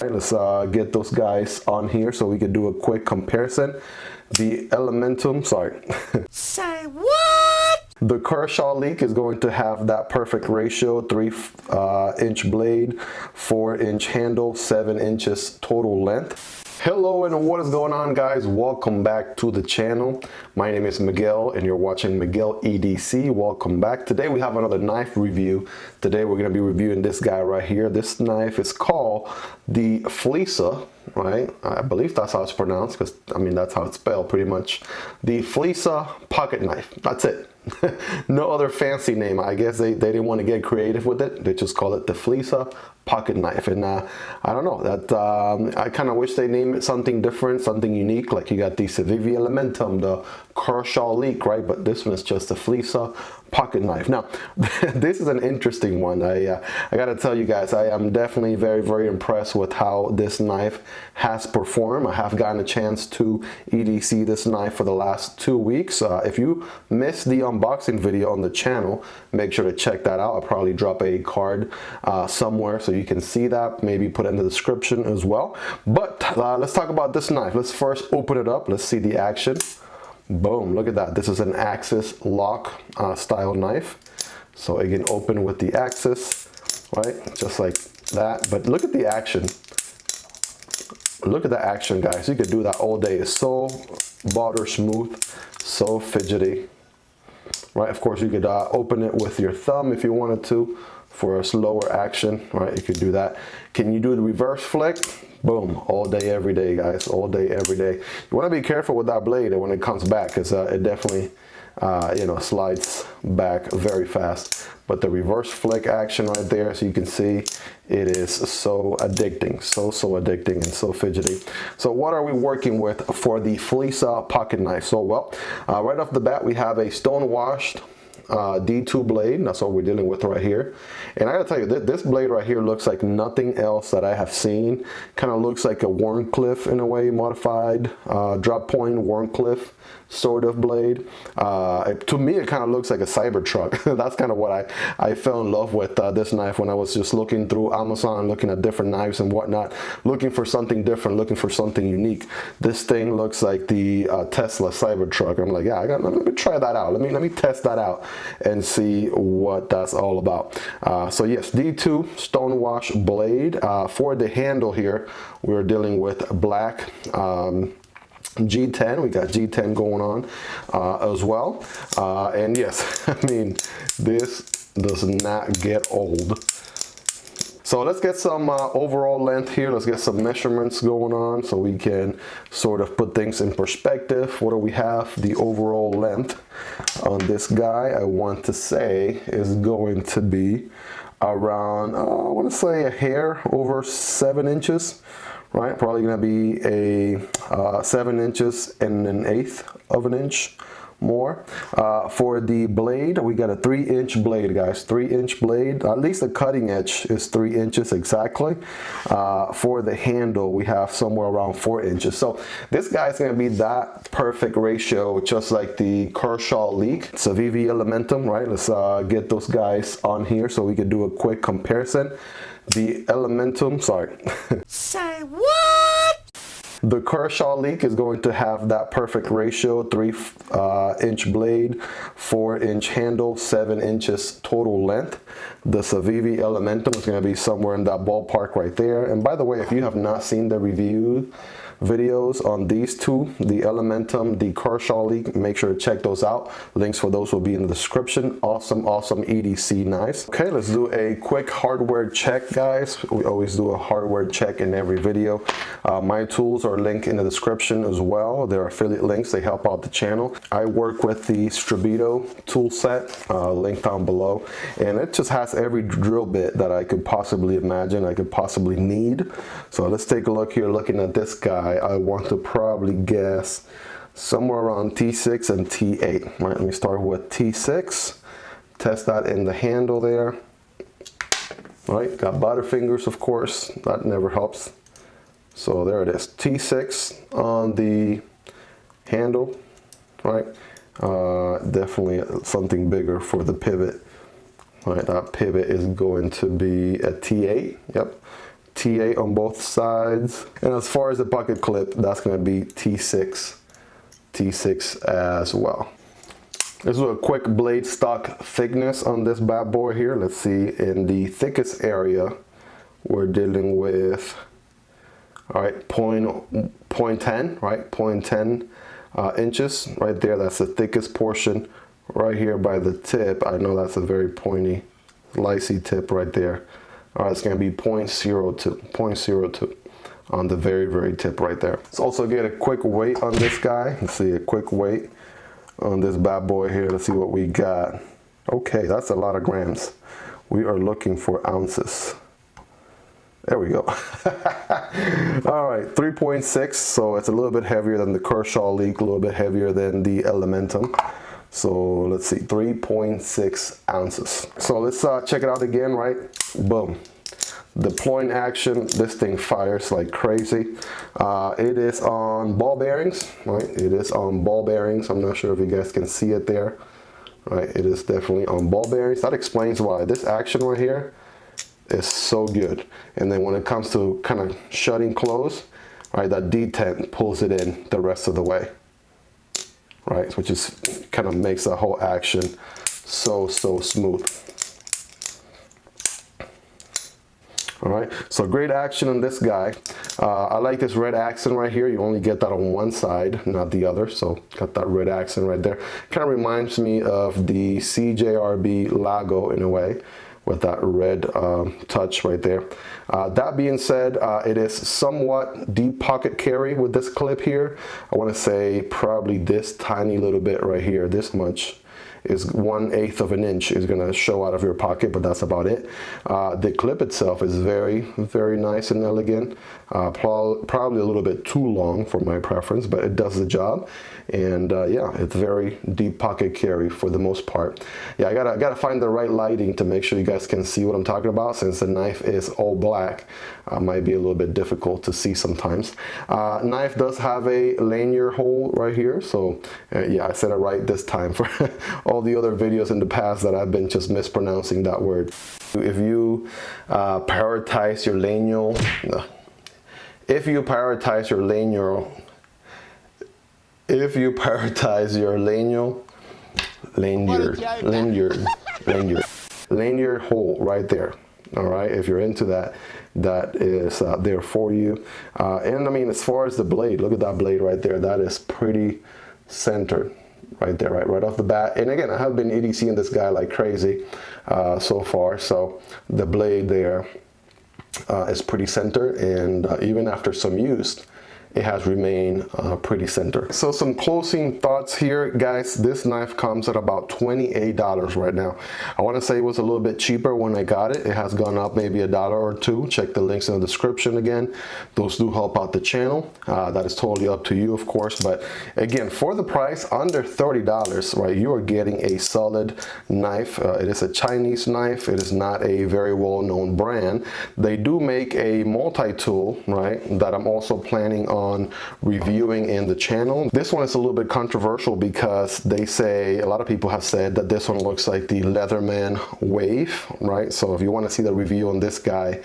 All right, let's get those guys on here so we can do a quick comparison. The Elementum, sorry. Say what? The Kershaw leak is going to have that perfect ratio, 3-inch blade, 4-inch handle, 7 inches total length. Hello and what is going on, guys? Welcome back to the channel. My name is Miguel and you're watching Miguel EDC. Welcome back. Today we have another knife review. Today we're going to be reviewing this guy right here. This knife is called the Flissa, right? I believe that's how it's pronounced, because I mean that's how it's spelled pretty much. The Flissa pocket knife. That's it. No other fancy name. I guess they didn't want to get creative with it. They just call it the Flissa pocket knife. And I don't know, that I kind of wish they named it something different, something unique. Like you got the Civivi Elementum, the Kershaw leak, right? But this one is just the Flissa pocket knife. Now this is an interesting one. I gotta tell you guys, I am definitely very impressed with how this knife has performed. I have gotten a chance to EDC this knife for the last 2 weeks. If you missed the unboxing video on the channel, make sure to check that out. I'll probably drop a card somewhere so you can see that, maybe put it in the description as well. But let's talk about this knife. Let's first open it up. Let's see the action. Boom, look at that. This is an axis lock style knife. So it can open with the axis, right? Just like that. But look at the action. Look at the action, guys. You could do that all day. It's so butter smooth, so fidgety, right? Of course, you could open it with your thumb if you wanted to for a slower action, right? You could do that. Can you do the reverse flick? Boom, all day, every day, guys, all day, every day. You want to be careful with that blade when it comes back, because it definitely, you know, slides back very fast. But the reverse flick action right there, so you can see, it is so addicting, so addicting and so fidgety. So what are we working with for the Flissa pocket knife? So, well, right off the bat, we have a stone washed D2 blade. That's what we're dealing with right here. And I gotta tell you, this blade right here looks like nothing else that I have seen. Kind of looks like a Warncliffe in a way, modified drop point Warncliffe sort of blade. To me, it kind of looks like a Cybertruck. That's kind of what I fell in love with this knife when I was just looking through Amazon, looking at different knives and whatnot, looking for something different, looking for something unique. This thing looks like the Tesla Cybertruck. I'm like, yeah, let me try that out. Let me test that out and see what that's all about. So yes, D2 stonewash blade. For the handle here, we're dealing with black G10. We got G10 going on as well. And yes, I mean, this does not get old. So let's get some overall length here. Let's get some measurements going on so we can sort of put things in perspective. What do we have? The overall length on this guy, I want to say, is going to be around, I want to say a hair over 7 inches, right? Probably going to be a 7 inches and 1/8 of an inch more. For the blade, we got a 3-inch blade, guys. 3-inch blade. At least the cutting edge is 3 inches exactly. For the handle, we have somewhere around 4 inches. So this guy's gonna be that perfect ratio, just like the Kershaw leak. Civivi Elementum, right? Let's get those guys on here so we can do a quick comparison. The Elementum, sorry. Say what? The Kershaw leak is going to have that perfect ratio, 3-inch blade, 4-inch handle, 7 inches total length. The Civivi Elementum is going to be somewhere in that ballpark right there. And by the way, if you have not seen the review videos on these two, the Elementum, the Kershaw leak, make sure to check those out. Links for those will be in the description. Awesome EDC knives. Okay, let's do a quick hardware check, guys. We always do a hardware check in every video. My tools are linked in the description as well. They're affiliate links. They help out the channel. I work with the Strabito tool set, linked down below, and it just has every drill bit that I could possibly imagine, I could possibly need. So let's take a look here, looking at this guy. I want to probably guess somewhere around T6 and T8. Right, let me start with T6. Test that in the handle there. Right, got butterfingers, of course. That never helps. So there it is, T6 on the handle. Right, definitely something bigger for the pivot. All right, that pivot is going to be a T8. Yep. T8 on both sides. And as far as the pocket clip, that's gonna be T6 as well. This is a quick blade stock thickness on this bad boy here. Let's see, in the thickest area, we're dealing with, all right, 0.10, right? 0.10 inches right there. That's the thickest portion right here by the tip. I know that's a very pointy, slicey tip right there. All right, it's gonna be 0.02 on the very, very tip right there. Let's also get a quick weight on this guy. Let's see, a quick weight on this bad boy here. Let's see what we got. Okay, that's a lot of grams. We are looking for ounces. There we go. All right, 3.6, so it's a little bit heavier than the Kershaw Leak, a little bit heavier than the Elementum. So let's see, 3.6 ounces. So let's check it out again, right? Boom. Deploying action, this thing fires like crazy. It is on ball bearings, right? It is on ball bearings. I'm not sure if you guys can see it there, right? It is definitely on ball bearings. That explains why this action right here is so good. And then when it comes to kind of shutting close, right, that D10 pulls it in the rest of the way, right? Which is kind of makes the whole action so smooth. All right, so great action on this guy. I like this red accent right here. You only get that on one side, not the other. So got that red accent right there. Kind of reminds me of the CJRB Lago in a way, with that red touch right there. That being said, it is somewhat deep pocket carry with this clip here. I want to say probably this tiny little bit right here, this much is 1/8 of an inch is going to show out of your pocket, but that's about it. The clip itself is very, very nice and elegant. Probably a little bit too long for my preference, but it does the job. And yeah, it's very deep pocket carry for the most part. Yeah, I gotta find the right lighting to make sure you guys can see what I'm talking about. Since the knife is all black, might be a little bit difficult to see sometimes. Knife does have a lanyard hole right here, so yeah, I said it right this time. For all the other videos in the past that I've been just mispronouncing that word. If you prioritize your lanyard, if you prioritize your lanyard hole right there. All right, if you're into that, that is there for you. And I mean, as far as the blade, look at that blade right there. That is pretty centered right there, right off the bat. And again, I have been EDCing this guy like crazy so far. So the blade there is pretty centered, and even after some use, it has remained pretty centered. So some closing thoughts here, guys. This knife comes at about $28 right now. I want to say it was a little bit cheaper when I got it. It has gone up maybe $1 or $2. Check the links in the description again. Those do help out the channel. That is totally up to you, of course. But again, for the price under $30, right, you are getting a solid knife. It is a Chinese knife. It is not a very well-known brand. They do make a multi-tool, right, that I'm also planning on reviewing in the channel. This one is a little bit controversial because they say, a lot of people have said that this one looks like the Leatherman Wave, right? So if you want to see the review on this guy,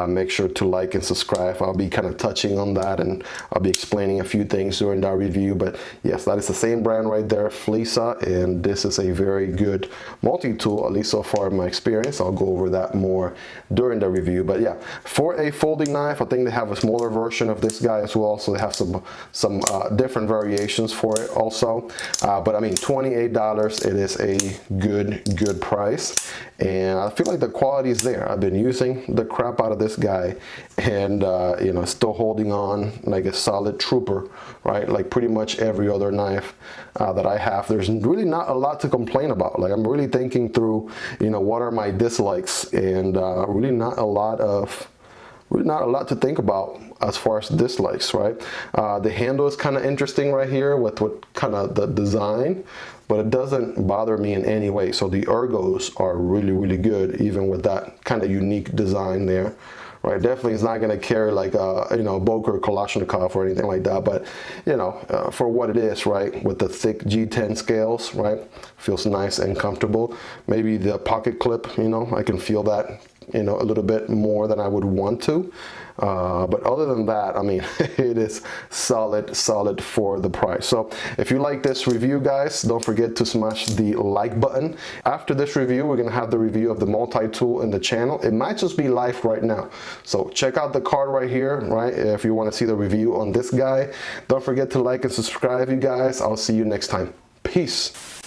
make sure to like and subscribe. I'll be kind of touching on that, and I'll be explaining a few things during that review. But yes, that is the same brand right there, Flissa, and this is a very good multi-tool, at least so far in my experience. I'll go over that more during the review. But yeah, for a folding knife, I think they have a smaller version of this guy as well. So they have some different variations for it also. But I mean, $28, it is a good price. And I feel like the quality is there. I've been using the crap out of this guy, and you know, still holding on like a solid trooper, right? Like pretty much every other knife that I have. There's really not a lot to complain about. Like, I'm really thinking through, you know, what are my dislikes, and really not a lot to think about as far as dislikes, right? The handle is kind of interesting right here with what kind of the design, but it doesn't bother me in any way. So the ergos are really good, even with that kind of unique design there, right? Definitely it's not going to carry like a, you know, Boker Kalashnikov or anything like that, but you know, for what it is, right, with the thick G10 scales, right, feels nice and comfortable. Maybe the pocket clip, you know, I can feel that you know, a little bit more than I would want to. But other than that, I mean, it is solid for the price. So if you like this review, guys, don't forget to smash the like button. After this review, we're gonna have the review of the multi-tool in the channel. It might just be live right now. So check out the card right here, right? If you want to see the review on this guy. Don't forget to like and subscribe, you guys. I'll see you next time. Peace.